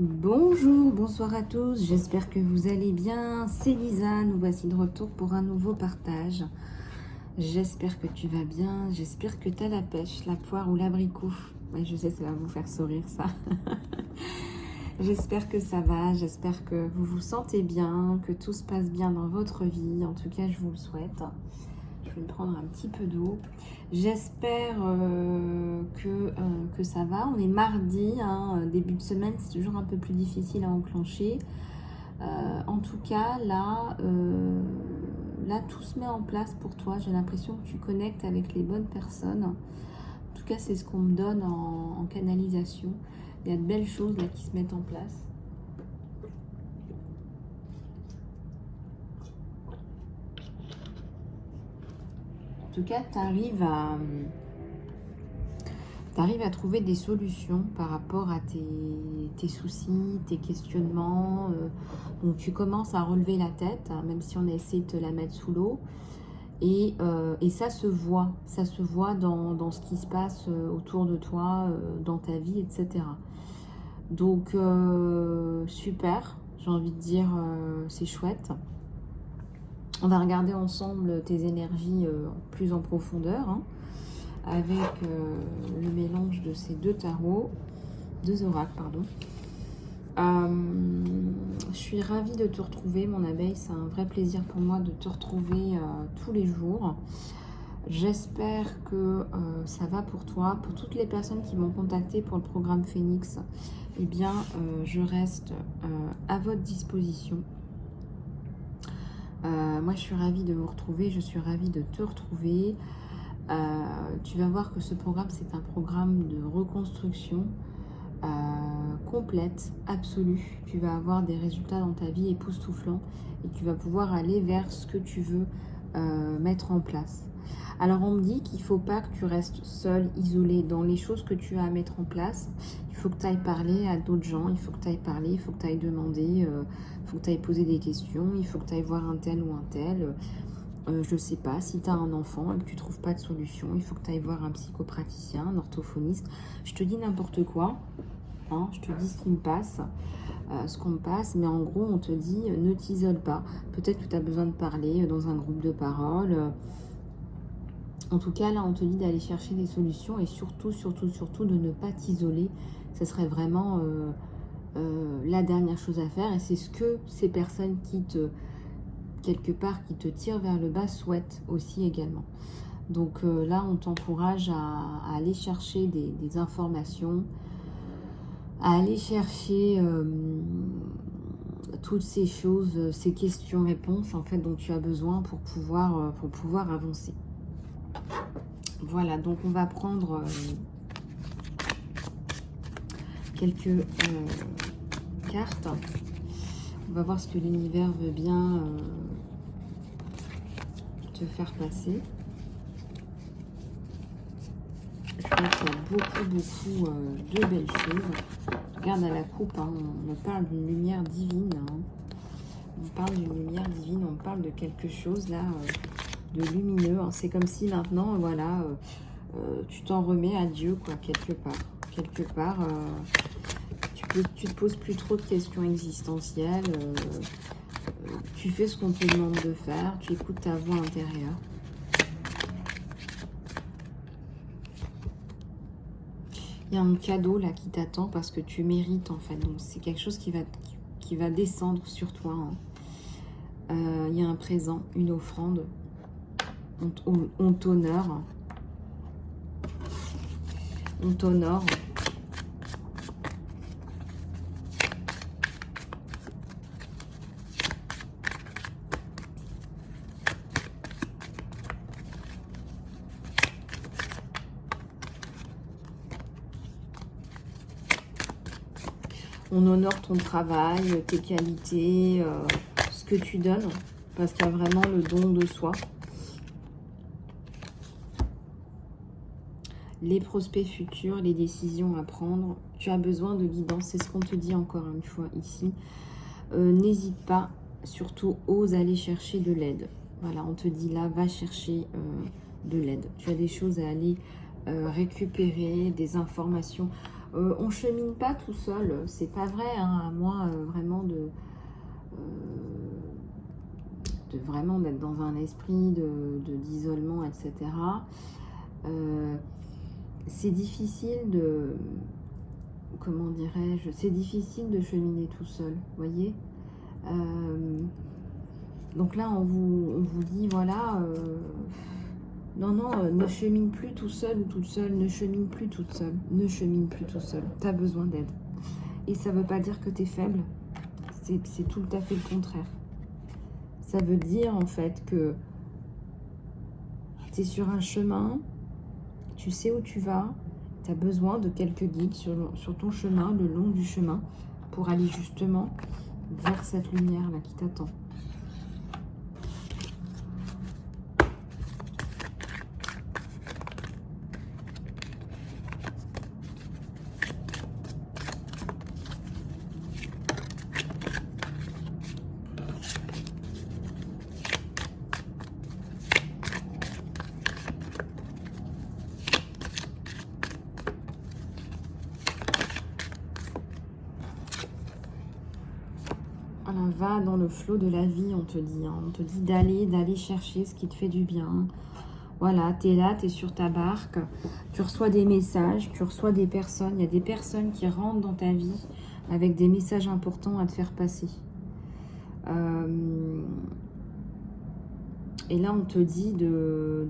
Bonjour, bonsoir à tous, j'espère que vous allez bien. C'est Lisa, nous voici de retour pour un nouveau partage. J'espère que tu vas bien, j'espère que tu as la pêche, la poire ou l'abricot. Oui, je sais, ça va vous faire sourire ça. J'espère que ça va, j'espère que vous vous sentez bien, que tout se passe bien dans votre vie. En tout cas, je vous le souhaite. Je vais me prendre un petit peu d'eau. J'espère que ça va. On est mardi, hein, début de semaine, c'est toujours un peu plus difficile à enclencher. En tout cas, là, tout se met en place pour toi. J'ai l'impression que tu connectes avec les bonnes personnes. En tout cas, c'est ce qu'on me donne en canalisation. Il y a de belles choses là qui se mettent en place. En tout cas, tu arrives à trouver des solutions par rapport à tes soucis, tes questionnements. Donc tu commences à relever la tête, hein, même si on a essayé de te la mettre sous l'eau. Et ça se voit dans ce qui se passe autour de toi, dans ta vie, etc. Donc super, j'ai envie de dire, c'est chouette. On va regarder ensemble tes énergies plus en profondeur, hein, avec le mélange de ces deux oracles, pardon. Je suis ravie de te retrouver, mon abeille. C'est un vrai plaisir pour moi de te retrouver tous les jours. J'espère que ça va pour toi. Pour toutes les personnes qui m'ont contacté pour le programme Phoenix, eh bien, je reste à votre disposition. Moi, je suis ravie de vous retrouver. Je suis ravie de te retrouver. Tu vas voir que ce programme, c'est un programme de reconstruction complète, absolue. Tu vas avoir des résultats dans ta vie époustouflants et tu vas pouvoir aller vers ce que tu veux mettre en place. Alors on me dit qu'il ne faut pas que tu restes seul, isolé dans les choses que tu as à mettre en place. Il faut que tu ailles parler à d'autres gens, il faut que tu ailles parler, il faut que tu ailles demander, il faut que tu ailles poser des questions, il faut que tu ailles voir un tel ou un tel. Je ne sais pas, si tu as un enfant et que tu ne trouves pas de solution, il faut que tu ailles voir un psychopraticien, un orthophoniste. Je te dis n'importe quoi, hein, je te dis ce qui me passe, ce qu'on me passe, mais en gros, on te dit ne t'isole pas. Peut-être que tu as besoin de parler dans un groupe de parole. En tout cas, là, on te dit d'aller chercher des solutions et surtout de ne pas t'isoler. Ce serait vraiment la dernière chose à faire et c'est ce que ces personnes qui te tirent vers le bas souhaitent aussi également. Donc là, on t'encourage à aller chercher des informations, à aller chercher toutes ces choses, ces questions-réponses en fait dont tu as besoin pour pouvoir avancer. Voilà, donc on va prendre quelques cartes. On va voir ce que l'univers veut bien te faire passer. Je vois qu'il y a beaucoup de belles choses. Regarde à la coupe, hein, on parle d'une lumière divine. Hein. On parle d'une lumière divine, on parle de quelque chose là, de lumineux. Hein. C'est comme si maintenant, voilà, tu t'en remets à Dieu, quoi, quelque part. Quelque part, tu te poses plus trop de questions existentielles. Tu fais ce qu'on te demande de faire, tu écoutes ta voix intérieure. Il y a un cadeau là qui t'attend parce que tu mérites en fait. Donc c'est quelque chose qui va descendre sur toi. Hein. Il y a un présent, une offrande. On t'honore. On t'honore. On honore ton travail, tes qualités, ce que tu donnes, parce qu'il y a vraiment le don de soi. Les prospects futurs, les décisions à prendre. Tu as besoin de guidance, c'est ce qu'on te dit encore une fois ici. N'hésite pas, surtout ose aller chercher de l'aide. Voilà, on te dit là, va chercher de l'aide. Tu as des choses à aller récupérer, des informations. On chemine pas tout seul, c'est pas vrai, hein, à moins vraiment vraiment d'être dans un esprit d'isolement, etc. C'est difficile de, comment dirais-je, c'est difficile de cheminer tout seul, voyez. Donc là, on vous dit, voilà, non, ne chemine plus tout seul ou toute seule, ne chemine plus toute seule, ne chemine plus tout seul, tu as besoin d'aide. Et ça veut pas dire que tu es faible, c'est tout à fait le contraire. Ça veut dire en fait que tu es sur un chemin, tu sais où tu vas, tu as besoin de quelques guides sur ton chemin, le long du chemin, pour aller justement vers cette lumière-là qui t'attend. Voilà, va dans le flot de la vie, on te dit. Hein. On te dit d'aller chercher ce qui te fait du bien. Voilà, tu es là, tu es sur ta barque. Tu reçois des messages, tu reçois des personnes. Il y a des personnes qui rentrent dans ta vie avec des messages importants à te faire passer. Et là, on te dit de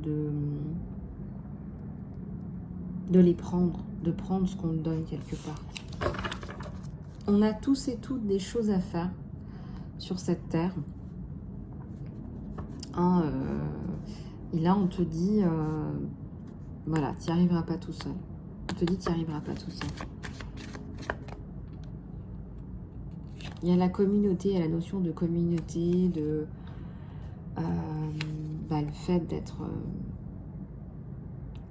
les prendre, de prendre ce qu'on te donne quelque part. On a tous et toutes des choses à faire sur cette terre. Hein, et là, on te dit, voilà, tu n'y arriveras pas tout seul. On te dit, tu n'y arriveras pas tout seul. Il y a la communauté, il y a la notion de communauté, de le fait d'être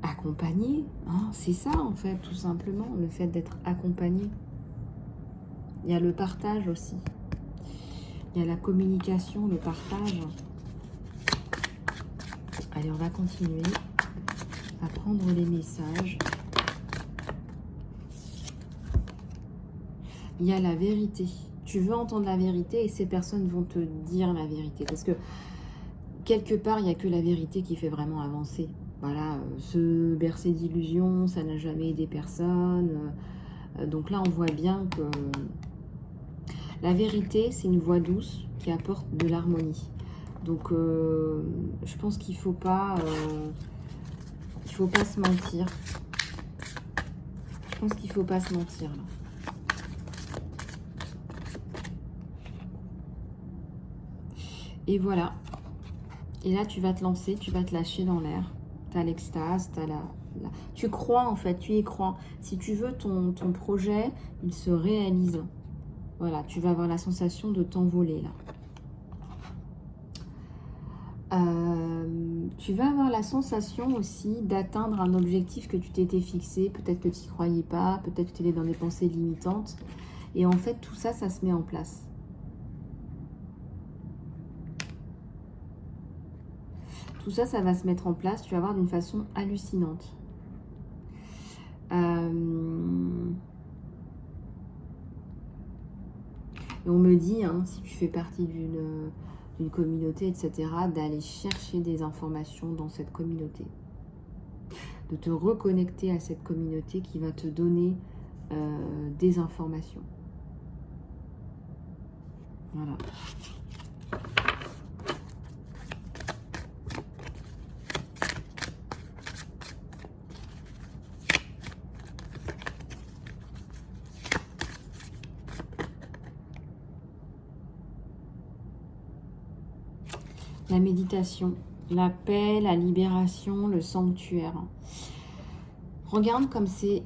accompagné. Hein, c'est ça, en fait, tout simplement, le fait d'être accompagné. Il y a le partage aussi. Il y a la communication, le partage. Allez, on va continuer à prendre les messages. Il y a la vérité. Tu veux entendre la vérité et ces personnes vont te dire la vérité. Parce que quelque part, il n'y a que la vérité qui fait vraiment avancer. Voilà, se bercer d'illusions, ça n'a jamais aidé personne. Donc là, on voit bien que la vérité, c'est une voix douce qui apporte de l'harmonie. Donc, je pense qu'il faut pas se mentir. Je pense qu'il faut pas se mentir, là. Et voilà. Et là, tu vas te lancer, tu vas te lâcher dans l'air. Tu as l'extase, tu as tu crois, en fait, tu y crois. Si tu veux, ton projet, il se réalise. Voilà, tu vas avoir la sensation de t'envoler, là. Tu vas avoir la sensation aussi d'atteindre un objectif que tu t'étais fixé. Peut-être que tu n'y croyais pas, peut-être que tu étais dans des pensées limitantes. Et en fait, tout ça, ça se met en place. Tout ça, ça va se mettre en place. Tu vas voir d'une façon hallucinante. Et on me dit, hein, si tu fais partie d'une communauté, etc., d'aller chercher des informations dans cette communauté. De te reconnecter à cette communauté qui va te donner des informations. Voilà. La méditation, la paix, la libération, le sanctuaire. Regarde comme c'est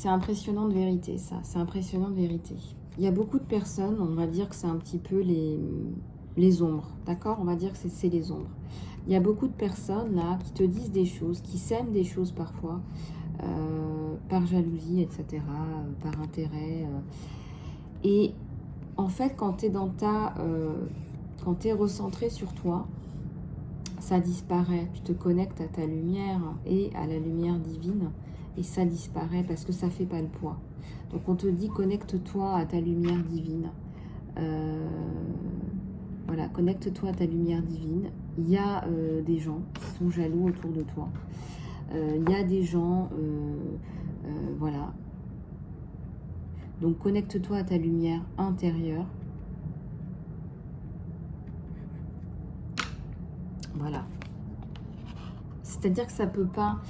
impressionnant de vérité, ça. C'est impressionnant de vérité. Il y a beaucoup de personnes, on va dire que c'est un petit peu les ombres, d'accord? On va dire que c'est les ombres. Il y a beaucoup de personnes, là, qui te disent des choses, qui sèment des choses parfois, par jalousie, etc., par intérêt. Et en fait, quand tu es dans quand tu es recentré sur toi, ça disparaît. Tu te connectes à ta lumière et à la lumière divine et ça disparaît parce que ça fait pas le poids. Donc on te dit connecte-toi à ta lumière divine. Voilà, connecte-toi à ta lumière divine. Il y a des gens qui sont jaloux autour de toi. Il y a des gens, voilà. Donc connecte-toi à ta lumière intérieure. Voilà. C'est-à-dire que ça peut pas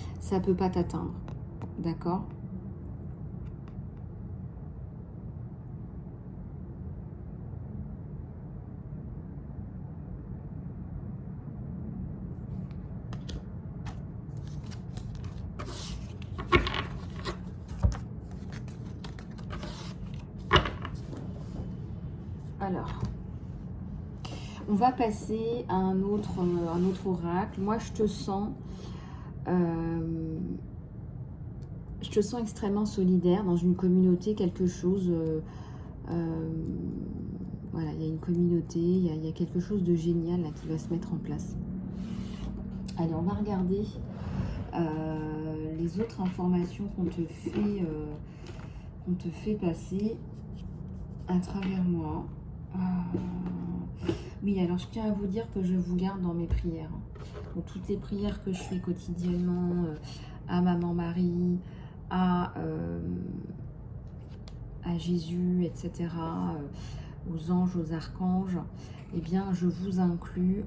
t'atteindre. D'accord ? Alors, on va passer à un autre oracle. Moi, je te sens extrêmement solidaire dans une communauté, quelque chose. Voilà, il y a une communauté, il y a quelque chose de génial là, qui va se mettre en place. Allez, on va regarder les autres informations qu'on te fait passer à travers moi. Oui, alors je tiens à vous dire que je vous garde dans mes prières. Donc, toutes les prières que je fais quotidiennement à Maman Marie, à Jésus, etc., aux anges, aux archanges, eh bien, je vous inclus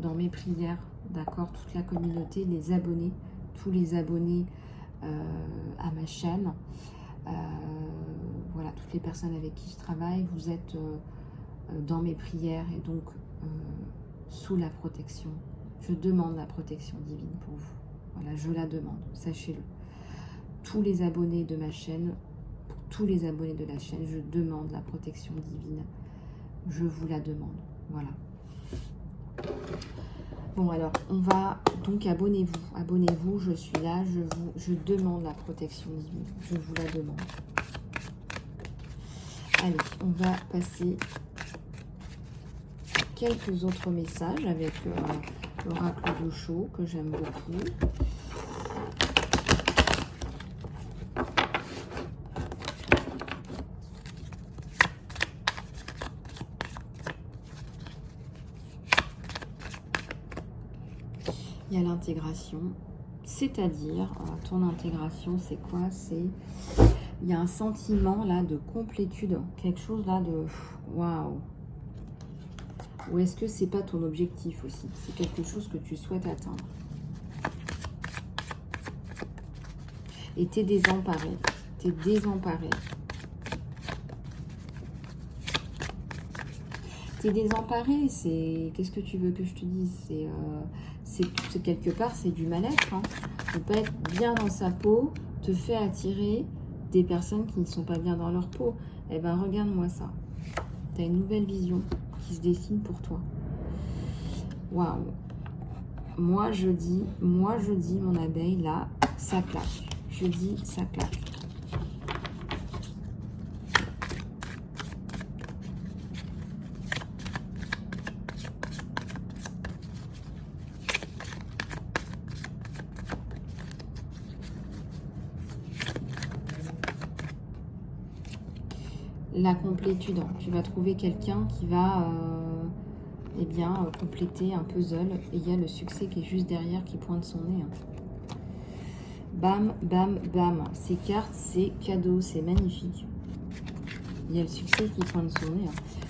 dans mes prières, d'accord? Toute la communauté, les abonnés, tous les abonnés à ma chaîne. Voilà, toutes les personnes avec qui je travaille, vous êtes dans mes prières et donc sous la protection. Je demande la protection divine pour vous. Voilà, je la demande, sachez-le. Tous les abonnés de ma chaîne, pour tous les abonnés de la chaîne, je demande la protection divine. Je vous la demande. Voilà. Bon, alors, on va... Donc, abonnez-vous, je suis là, je demande la protection divine. Je vous la demande. Allez, on va passer quelques autres messages avec l'oracle d'Osho que j'aime beaucoup. Il y a l'intégration, c'est-à-dire, ton intégration, c'est quoi? C'est, il y a un sentiment là de complétude, quelque chose là de waouh. Ou est-ce que c'est pas ton objectif aussi? C'est quelque chose que tu souhaites atteindre. Et t'es désemparé. T'es désemparé. T'es désemparé, c'est... Qu'est-ce que tu veux que je te dise? C'est quelque part, c'est du mal-être. Hein. Ne pas être bien dans sa peau te fait attirer des personnes qui ne sont pas bien dans leur peau. Eh ben, regarde-moi ça. Tu as une nouvelle vision qui se dessine pour toi. Waouh. Moi, je dis, mon abeille, là, ça claque. Je dis, ça claque. La complétude. Tu vas trouver quelqu'un qui va eh bien, compléter un puzzle. Et il y a le succès qui est juste derrière, qui pointe son nez. Bam, bam, bam. Ces cartes, c'est cadeau, c'est magnifique. Il y a le succès qui pointe son nez.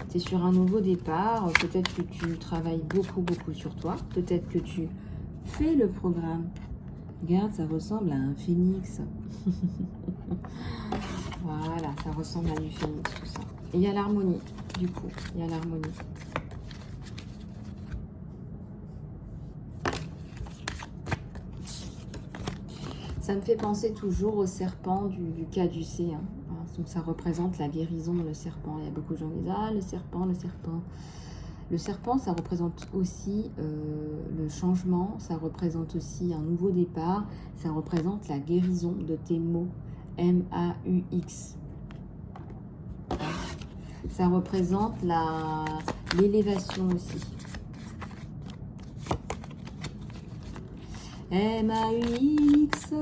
Tu es sur un nouveau départ. Peut-être que tu travailles beaucoup, beaucoup sur toi. Peut-être que tu fais le programme. Regarde, ça ressemble à un phénix. Voilà, ça ressemble à du phénix, tout ça. Et il y a l'harmonie, du coup. Il y a l'harmonie. Ça me fait penser toujours au serpent du caducée. Hein. Donc ça représente la guérison, le serpent. Il y a beaucoup de gens qui disent « Ah, le serpent, le serpent ». Le serpent, ça représente aussi le changement, ça représente aussi un nouveau départ, ça représente la guérison de tes maux, M-A-U-X. Ça représente l'élévation aussi. M-A-U-X.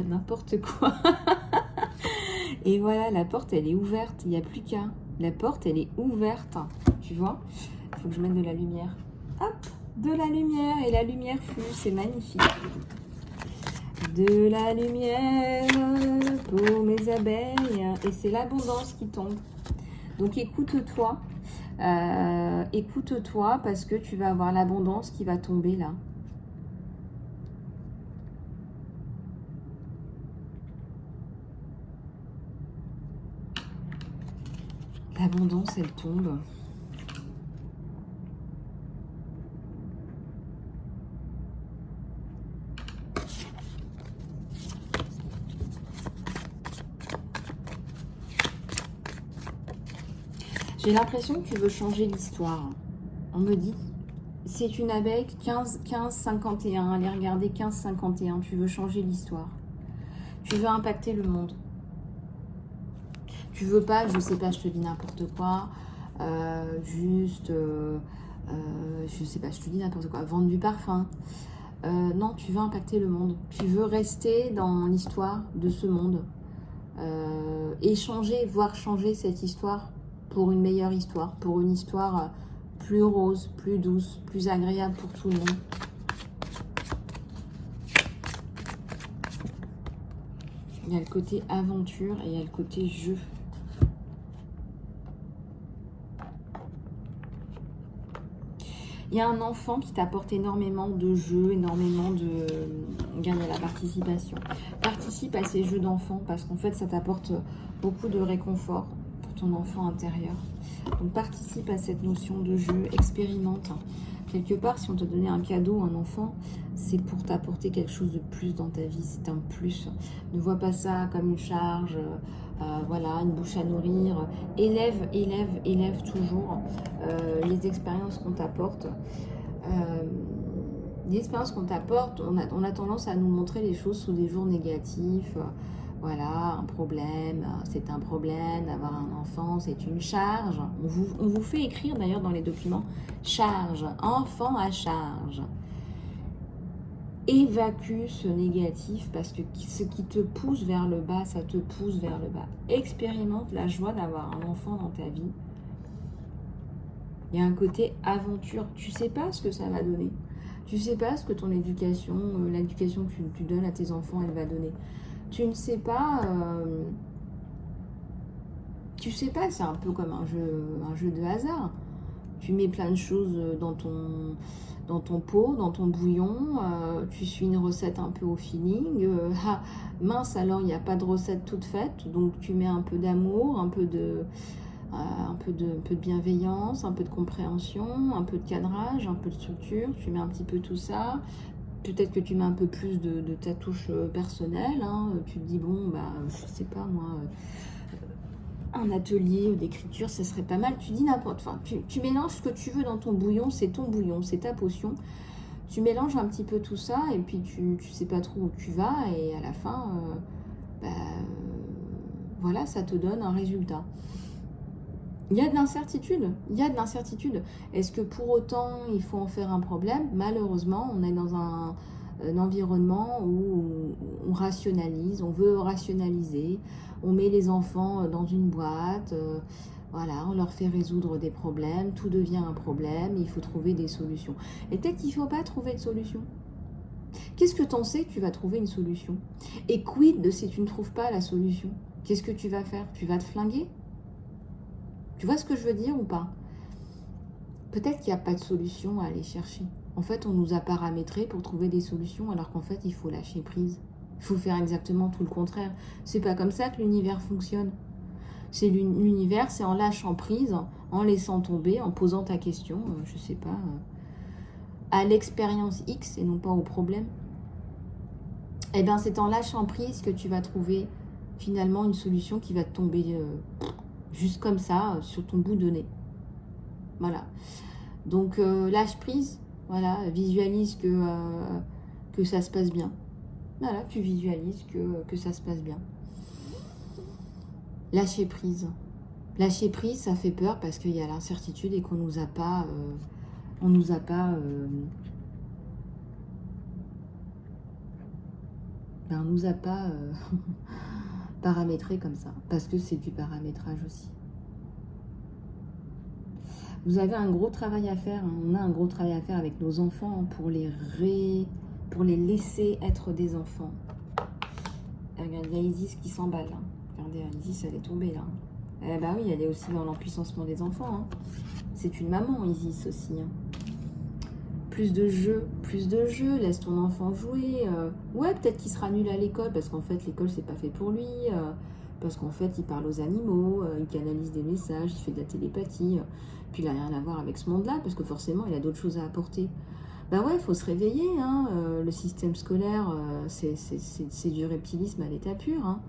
n'importe quoi. Et voilà, la porte, elle est ouverte. Il n'y a plus qu'à. La porte, elle est ouverte. Tu vois? Il faut que je mette de la lumière. Hop, de la lumière. Et la lumière flou, c'est magnifique. De la lumière pour mes abeilles. Et c'est l'abondance qui tombe. Donc écoute-toi. Écoute-toi parce que tu vas avoir l'abondance qui va tomber là. L'abondance, elle tombe. J'ai l'impression que tu veux changer l'histoire. On me dit, c'est une abeille 15-51. Allez regarder 15-51. Tu veux changer l'histoire. Tu veux impacter le monde. Tu veux pas, je sais pas, je te dis n'importe quoi. Je sais pas, je te dis n'importe quoi. Vendre du parfum. Non, tu veux impacter le monde. Tu veux rester dans l'histoire de ce monde. Échanger, voire changer cette histoire pour une meilleure histoire, pour une histoire plus rose, plus douce, plus agréable pour tout le monde. Il y a le côté aventure et il y a le côté jeu. Il y a un enfant qui t'apporte énormément de jeux, énormément de... Regarde, il y a la participation. Participe à ces jeux d'enfants parce qu'en fait, ça t'apporte beaucoup de réconfort pour ton enfant intérieur. Donc, participe à cette notion de jeu, expérimente. Quelque part, si on te donnait un cadeau, un enfant, c'est pour t'apporter quelque chose de plus dans ta vie. C'est un plus. Ne vois pas ça comme une charge, voilà, une bouche à nourrir. Élève, élève, élève toujours les expériences qu'on t'apporte. Les expériences qu'on t'apporte, on a tendance à nous montrer les choses sous des jours négatifs. Voilà, un problème, c'est un problème d'avoir un enfant, c'est une charge. On vous fait écrire d'ailleurs dans les documents, charge, enfant à charge. Évacue ce négatif parce que ce qui te pousse vers le bas, ça te pousse vers le bas. Expérimente la joie d'avoir un enfant dans ta vie. Il y a un côté aventure. Tu sais pas ce que ça va donner. Tu sais pas ce que ton éducation, l'éducation que tu donnes à tes enfants, elle va donner. Tu ne sais pas... tu sais pas, c'est un peu comme un jeu de hasard. Tu mets plein de choses dans ton pot, dans ton bouillon. Tu suis une recette un peu au feeling. Mince, alors il n'y a pas de recette toute faite. Donc tu mets un peu d'amour, un peu de bienveillance, un peu de compréhension, un peu de cadrage, un peu de structure. Tu mets un petit peu tout ça. Peut-être que tu mets un peu plus de ta touche personnelle. Hein. Tu te dis, bon, bah, je sais pas moi, un atelier d'écriture, ça serait pas mal. Tu dis n'importe quoi. Enfin, tu mélanges ce que tu veux dans ton bouillon, c'est ton bouillon, c'est ta potion. Tu mélanges un petit peu tout ça et puis tu sais pas trop où tu vas et à la fin, voilà, ça te donne un résultat. Il y a de l'incertitude, Est-ce que pour autant, il faut en faire un problème? Malheureusement, on est dans un environnement où on rationalise, on veut rationaliser, on met les enfants dans une boîte, voilà, on leur fait résoudre des problèmes, tout devient un problème, il faut trouver des solutions. Et peut-être qu'il ne faut pas trouver de solution. Qu'est-ce que t'en sais que tu vas trouver une solution? Et quid de si tu ne trouves pas la solution? Qu'est-ce que tu vas faire? Tu vas te flinguer? Tu vois ce que je veux dire ou pas? Peut-être qu'il n'y a pas de solution à aller chercher. En fait, on nous a paramétrés pour trouver des solutions, alors qu'en fait, il faut lâcher prise. Il faut faire exactement tout le contraire. C'est pas comme ça que l'univers fonctionne. C'est l'univers, c'est en lâchant prise, en laissant tomber, en posant ta question, je sais pas, à l'expérience X et non pas au problème. Eh bien, c'est en lâchant prise que tu vas trouver finalement une solution qui va te tomber juste comme ça, sur ton bout de nez. Voilà. Donc, lâche prise. Voilà, visualise que ça se passe bien. Voilà, tu visualises que ça se passe bien. Lâcher prise. Lâcher prise, ça fait peur parce qu'il y a l'incertitude et qu'on nous a pas... Ben, on ne nous a pas paramétré comme ça, parce que c'est du paramétrage aussi. Vous avez un gros travail à faire, hein. On a un gros travail à faire avec nos enfants pour les laisser être des enfants. Regardez, il y a Isis qui s'emballe. Hein. Regardez, Isis, elle est tombée là. Eh bah oui, elle est aussi dans l'empuissancement des enfants. Hein. C'est une maman, Isis aussi. Hein. Plus de jeux, laisse ton enfant jouer. Ouais, peut-être qu'il sera nul à l'école, parce qu'en fait, l'école, c'est pas fait pour lui. Parce qu'en fait, il parle aux animaux, il canalise des messages, il fait de la télépathie. Puis il n'a rien à voir avec ce monde-là, parce que forcément, il a d'autres choses à apporter. Bah ouais, il faut se réveiller. Hein. Le système scolaire, c'est du reptilisme à l'état pur. Hein.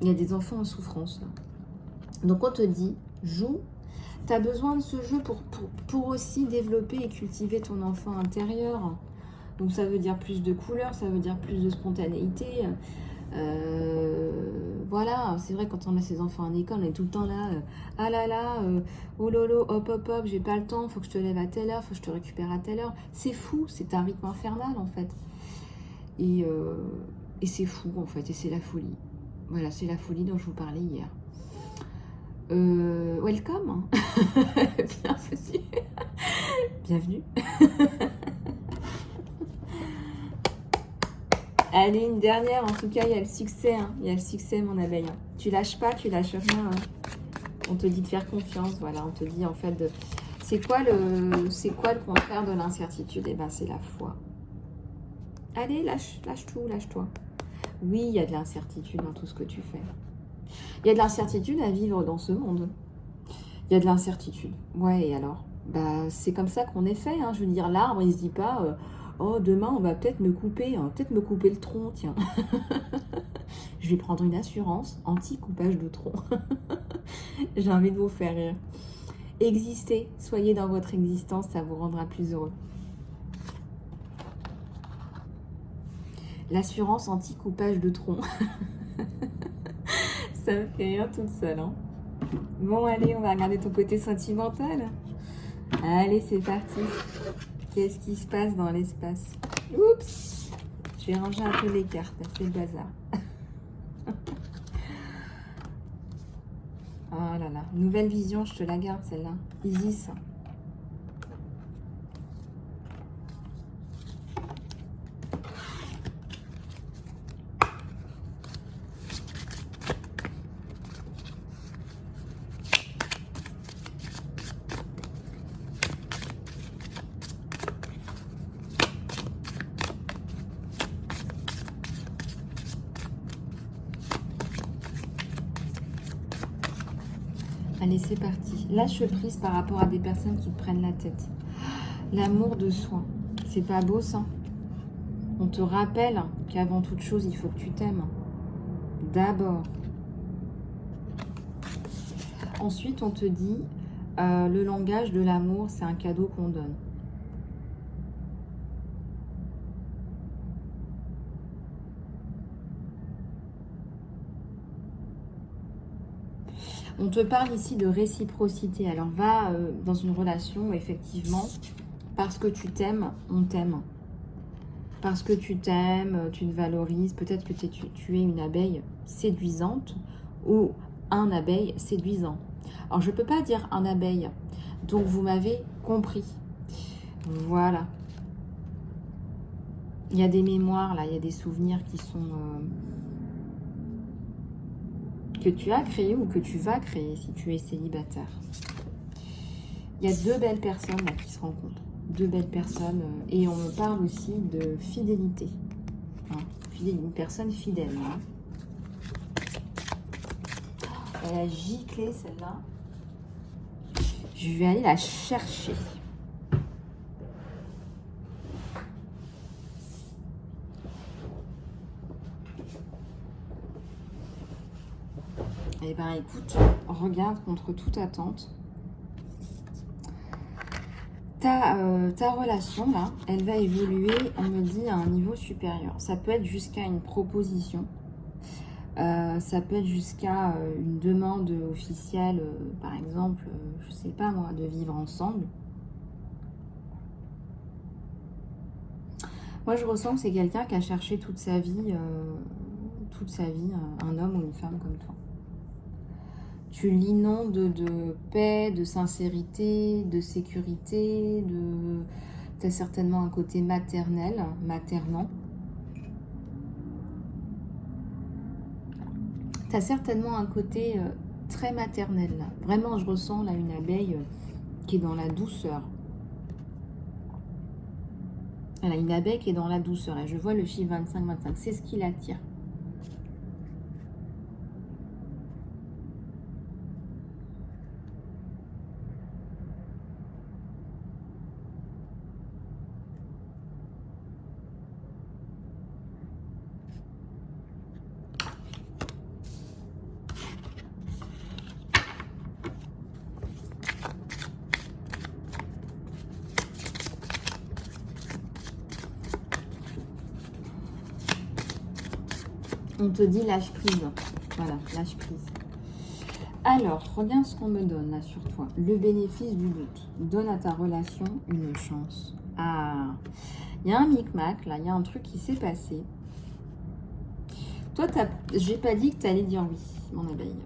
Il y a des enfants en souffrance. Là. Donc on te dit, joue. Tu as besoin de ce jeu pour aussi développer et cultiver ton enfant intérieur. Donc ça veut dire plus de couleurs, ça veut dire plus de spontanéité. Voilà, c'est vrai, quand on a ses enfants en école, on est tout le temps là, ah là là, oh lolo, hop hop hop, j'ai pas le temps, faut que je te lève à telle heure, faut que je te récupère à telle heure. C'est fou, c'est un rythme infernal en fait. Et c'est fou en fait, et c'est la folie. Voilà, c'est la folie dont je vous parlais hier. Welcome. Bienvenue. Bienvenue. Allez, une dernière. En tout cas, il y a le succès. Hein. Il y a le succès, mon abeille. Tu lâches pas, tu lâches rien. Hein. On te dit de faire confiance. Voilà, on te dit en fait de... C'est quoi le contraire de l'incertitude? Eh ben, c'est la foi. Allez, lâche tout, lâche-toi. Oui, il y a de l'incertitude dans tout ce que tu fais. Il y a de l'incertitude à vivre dans ce monde. Il y a de l'incertitude. Ouais, et alors? Bah, c'est comme ça qu'on est fait. Hein. Je veux dire, l'arbre, il se dit pas, oh, demain, on va peut-être me couper le tronc, tiens. Je vais prendre une assurance anti-coupage de tronc. J'ai envie de vous faire rire. Existez, soyez dans votre existence, ça vous rendra plus heureux. L'assurance anti-coupage de tronc. Ça me fait rire toute seule. Hein. Bon, allez, on va regarder ton côté sentimental. Allez, c'est parti. Qu'est-ce qui se passe dans l'espace? Oups! Je vais ranger un peu les cartes, c'est le bazar. Oh là là, nouvelle vision, je te la garde celle-là. Isis. Allez, c'est parti. Lâche prise par rapport à des personnes qui te prennent la tête. L'amour de soi. C'est pas beau ça? On te rappelle qu'avant toute chose, il faut que tu t'aimes. D'abord. Ensuite, on te dit, le langage de l'amour, c'est un cadeau qu'on donne. On te parle ici de réciprocité. Alors va dans une relation, effectivement, parce que tu t'aimes, on t'aime. Parce que tu t'aimes, tu te valorises. Peut-être que tu es une abeille séduisante ou un abeille séduisant. Alors je ne peux pas dire un abeille, donc vous m'avez compris. Voilà. Il y a des mémoires là, il y a des souvenirs qui sont... que tu as créé ou que tu vas créer si tu es célibataire. Il y a deux belles personnes là, qui se rencontrent. Deux belles personnes. Et on me parle aussi de fidélité. Hein, une personne fidèle. Hein. Elle a giclé celle-là. Je vais aller la chercher. Eh bien, écoute, regarde contre toute attente. Ta relation, là, elle va évoluer, on me dit, à un niveau supérieur. Ça peut être jusqu'à une proposition. Ça peut être jusqu'à une demande officielle, par exemple, je sais pas moi, de vivre ensemble. Moi, je ressens que c'est quelqu'un qui a cherché toute sa vie, un homme ou une femme comme toi. Tu l'inondes de paix, de sincérité, de sécurité, tu as certainement un côté maternel, maternant. Tu as certainement un côté très maternel. Là. Vraiment, je ressens là une abeille qui est dans la douceur. Elle a une abeille qui est dans la douceur. Et je vois le chiffre 25-25. C'est ce qui l'attire. On te dit lâche prise. Voilà, lâche prise. Alors, regarde ce qu'on me donne là sur toi. Le bénéfice du doute. Donne à ta relation une chance. Ah, il y a un micmac là, il y a un truc qui s'est passé. Toi, j'ai pas dit que tu allais dire oui, mon abeille.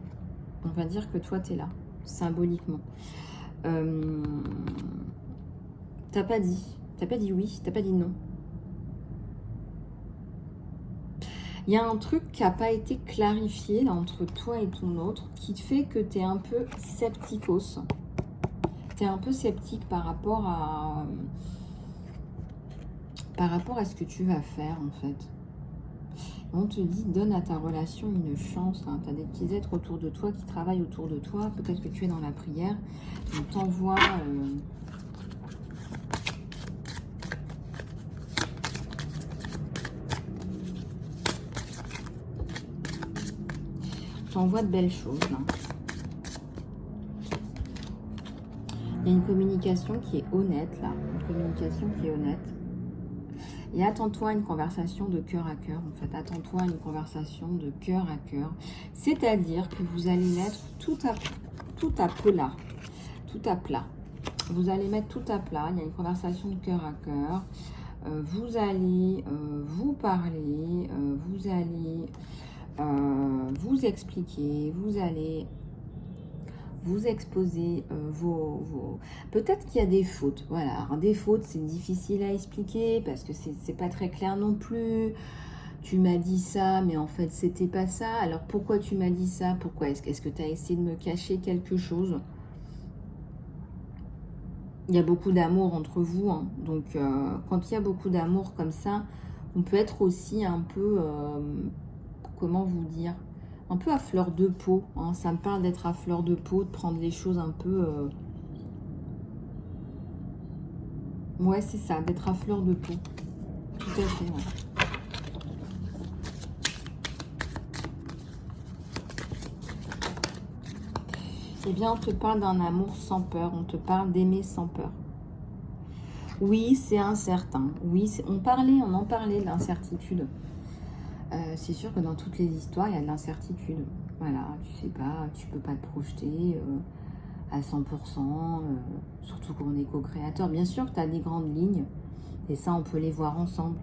On va dire que toi, tu es là, symboliquement. T'as pas dit oui, t'as pas dit non. Il y a un truc qui n'a pas été clarifié là, entre toi et ton autre qui te fait que tu es un peu scepticos. Tu es un peu sceptique par rapport à ce que tu vas faire en fait. On te dit, donne à ta relation une chance. Hein. Tu as des petits êtres autour de toi qui travaillent autour de toi. Peut-être que tu es dans la prière. On t'envoie... t'envoie de belles choses. Là. Il y a une communication qui est honnête, là. Une communication qui est honnête. Et attends-toi à une conversation de cœur à cœur, en fait. Attends-toi à une conversation de cœur à cœur. C'est-à-dire que vous allez mettre tout à plat. Tout à plat. Vous allez mettre tout à plat. Il y a une conversation de cœur à cœur. Vous allez vous parler. Vous allez vous expliquer. Vous allez vous exposer vos... Peut-être qu'il y a des fautes. Voilà, alors des fautes, c'est difficile à expliquer parce que c'est pas très clair non plus. Tu m'as dit ça, mais en fait, c'était pas ça. Alors, pourquoi tu m'as dit ça? Pourquoi? Est-ce que tu as essayé de me cacher quelque chose? Il y a beaucoup d'amour entre vous. Hein. Donc, quand il y a beaucoup d'amour comme ça, on peut être aussi un peu... comment vous dire? Un peu à fleur de peau. Hein. Ça me parle d'être à fleur de peau, de prendre les choses un peu... Ouais, c'est ça, d'être à fleur de peau. Tout à fait, ouais. Eh bien, on te parle d'un amour sans peur. On te parle d'aimer sans peur. Oui, c'est incertain. Oui, on en parlait de l'incertitude. C'est sûr que dans toutes les histoires, il y a de l'incertitude. Voilà, tu sais pas, tu peux pas te projeter à 100%, surtout qu'on est co-créateur. Bien sûr que tu as des grandes lignes, et ça, on peut les voir ensemble.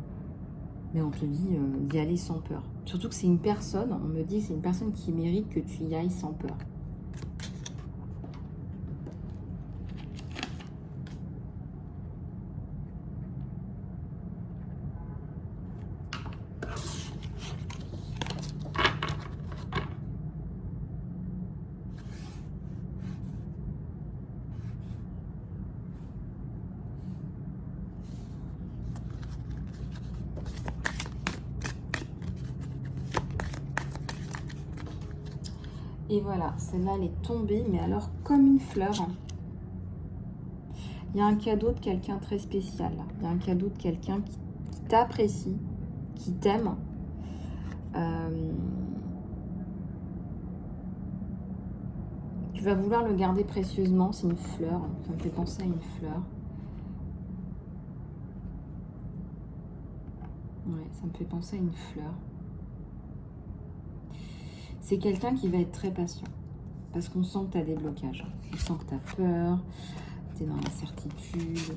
Mais on te dit d'y aller sans peur. Surtout que c'est une personne, on me dit que c'est une personne qui mérite que tu y ailles sans peur. Et voilà, celle-là, elle est tombée, mais alors comme une fleur. Il y a un cadeau de quelqu'un très spécial. Il y a un cadeau de quelqu'un qui t'apprécie, qui t'aime. Tu vas vouloir le garder précieusement. C'est une fleur. Ça me fait penser à une fleur. Ouais, ça me fait penser à une fleur. C'est quelqu'un qui va être très patient. Parce qu'on sent que tu as des blocages. On sent que tu as peur, tu es dans l'incertitude.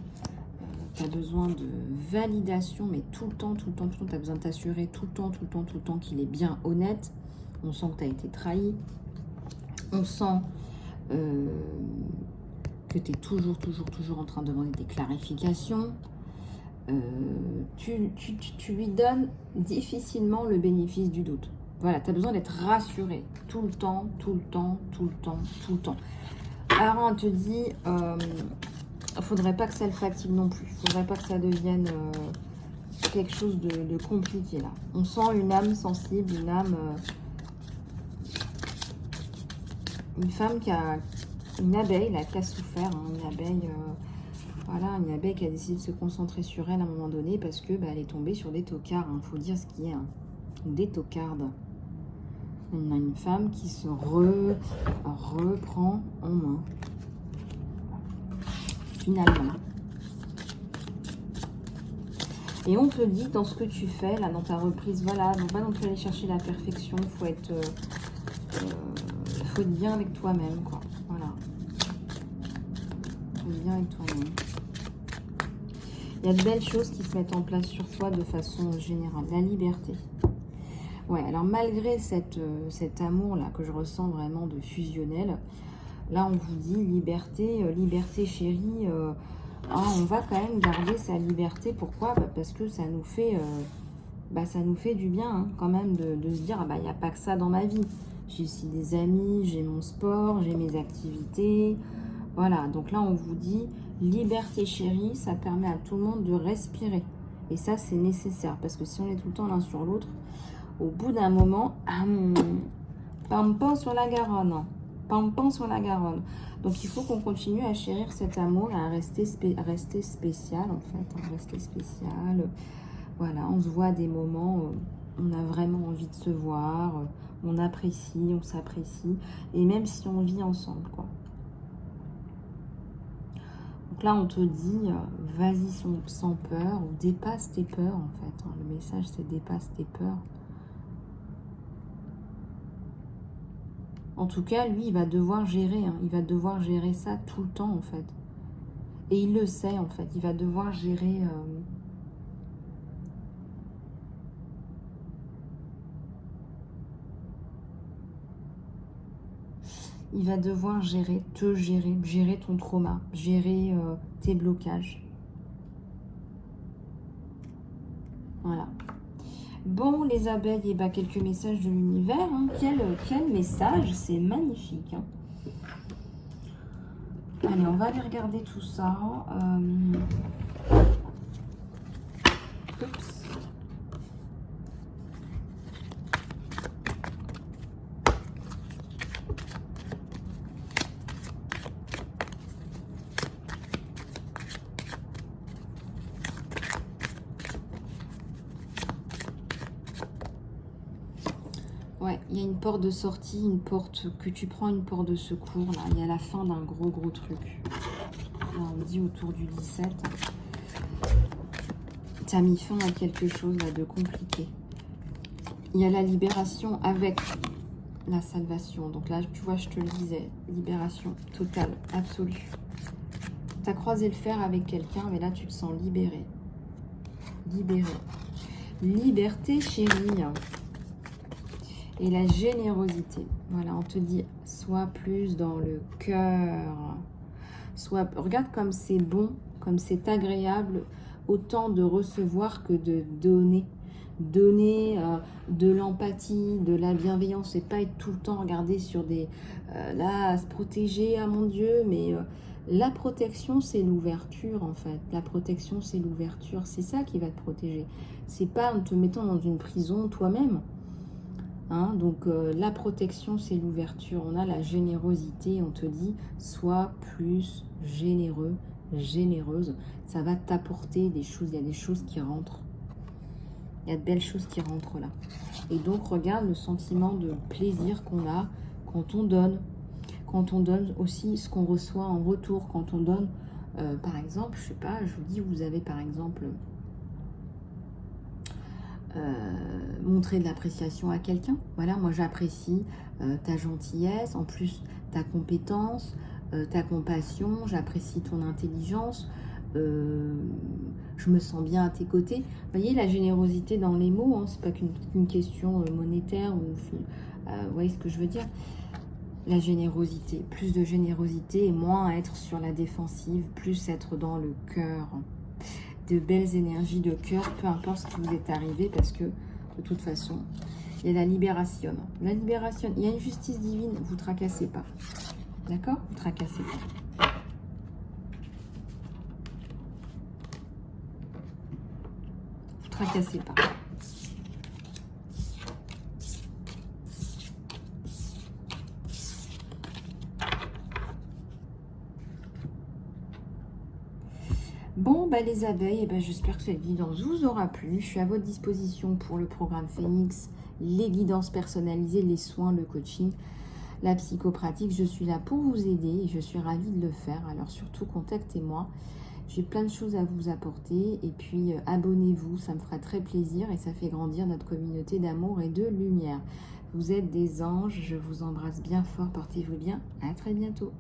tu as besoin de validation, mais tout le temps, tout le temps, tout le temps. Tu as besoin de t'assurer tout le temps, tout le temps, tout le temps qu'il est bien honnête. On sent que tu as été trahi. On sent que tu es toujours, toujours, toujours en train de demander des clarifications. Tu lui donnes difficilement le bénéfice du doute. Voilà, tu as besoin d'être rassuré tout le temps, tout le temps, tout le temps, tout le temps. Alors, on te dit, faudrait pas que ça le fatigue non plus. Faudrait pas que ça devienne quelque chose de compliqué, là. On sent une âme sensible, une âme... une femme qui a... Une abeille, là, qui a souffert. Hein, une abeille... voilà, une abeille qui a décidé de se concentrer sur elle à un moment donné parce que elle est tombée sur des tocards. Il faut dire ce qu'il y a. Hein. Des tocardes. On a une femme qui se reprend en main. Finalement. Et on te dit dans ce que tu fais, là, dans ta reprise, voilà, donc pas non plus aller chercher la perfection, faut être bien avec toi-même, quoi. Voilà. Faut être bien avec toi-même. Il y a de belles choses qui se mettent en place sur toi de façon générale. La liberté. Ouais, alors malgré cet amour-là que je ressens vraiment de fusionnel, là on vous dit liberté, liberté chérie, on va quand même garder sa liberté. Pourquoi? Parce que ça nous fait, du bien hein, quand même de se dire, il n'y a pas que ça dans ma vie. J'ai aussi des amis, j'ai mon sport, j'ai mes activités. Voilà, donc là on vous dit, liberté chérie, ça permet à tout le monde de respirer. Et ça c'est nécessaire, parce que si on est tout le temps l'un sur l'autre, au bout d'un moment, pam-pam sur la Garonne. Pam-pam sur la Garonne. Donc il faut qu'on continue à chérir cet amour, à rester spécial en fait. Rester spécial. Voilà, on se voit à des moments où on a vraiment envie de se voir. On apprécie, on s'apprécie. Et même si on vit ensemble, quoi. Donc là, on te dit, vas-y sans peur, ou dépasse tes peurs en fait. Hein. Le message, c'est dépasse tes peurs. En tout cas, lui, il va devoir gérer. Hein. Il va devoir gérer ça tout le temps, en fait. Et il le sait, en fait. Il va devoir gérer... Il va devoir gérer ton trauma, gérer tes blocages. Voilà. Bon, les abeilles, et quelques messages de l'univers. Hein. Quel message, c'est magnifique. Hein. Allez, on va aller regarder tout ça. Oups. Ouais, il y a une porte de sortie, une porte que tu prends, une porte de secours. Là, il y a la fin d'un gros truc. Là, on dit autour du 17. Tu as mis fin à quelque chose là, de compliqué. Il y a la libération avec la salvation. Donc là, tu vois, je te le disais, libération totale, absolue. Tu as croisé le fer avec quelqu'un, mais là, tu te sens libéré. Libéré. Liberté, chérie. Et la générosité. Voilà, on te dit, sois plus dans le cœur. Regarde comme c'est bon, comme c'est agréable, autant de recevoir que de donner. Donner de l'empathie, de la bienveillance, et pas être tout le temps regardé sur des... là, à se protéger, ah mon Dieu, mais la protection, c'est l'ouverture, en fait. La protection, c'est l'ouverture. C'est ça qui va te protéger. C'est pas en te mettant dans une prison toi-même. Hein, donc la protection, c'est l'ouverture. On a la générosité. On te dit, sois plus généreux, généreuse. Ça va t'apporter des choses. Il y a des choses qui rentrent. Il y a de belles choses qui rentrent là. Et donc, regarde le sentiment de plaisir qu'on a quand on donne. Quand on donne aussi ce qu'on reçoit en retour. Quand on donne, par exemple, je sais pas, je vous dis, vous avez par exemple... montrer de l'appréciation à quelqu'un. Voilà, moi j'apprécie ta gentillesse, en plus ta compétence, ta compassion, j'apprécie ton intelligence, je me sens bien à tes côtés. Vous voyez la générosité dans les mots, hein, c'est pas qu'une question monétaire. Vous voyez ce que je veux dire? La générosité, plus de générosité et moins être sur la défensive, plus être dans le cœur. De belles énergies de cœur, peu importe ce qui vous est arrivé, parce que de toute façon, il y a la libération. La libération, il y a une justice divine, vous tracassez pas. D'accord? Vous tracassez pas. Vous tracassez pas. Bon, bah, les abeilles, j'espère que cette guidance vous aura plu. Je suis à votre disposition pour le programme Phoenix, les guidances personnalisées, les soins, le coaching, la psychopratique. Je suis là pour vous aider et je suis ravie de le faire. Alors surtout, contactez-moi. J'ai plein de choses à vous apporter. Et puis, abonnez-vous, ça me fera très plaisir et ça fait grandir notre communauté d'amour et de lumière. Vous êtes des anges, je vous embrasse bien fort, portez-vous bien. À très bientôt.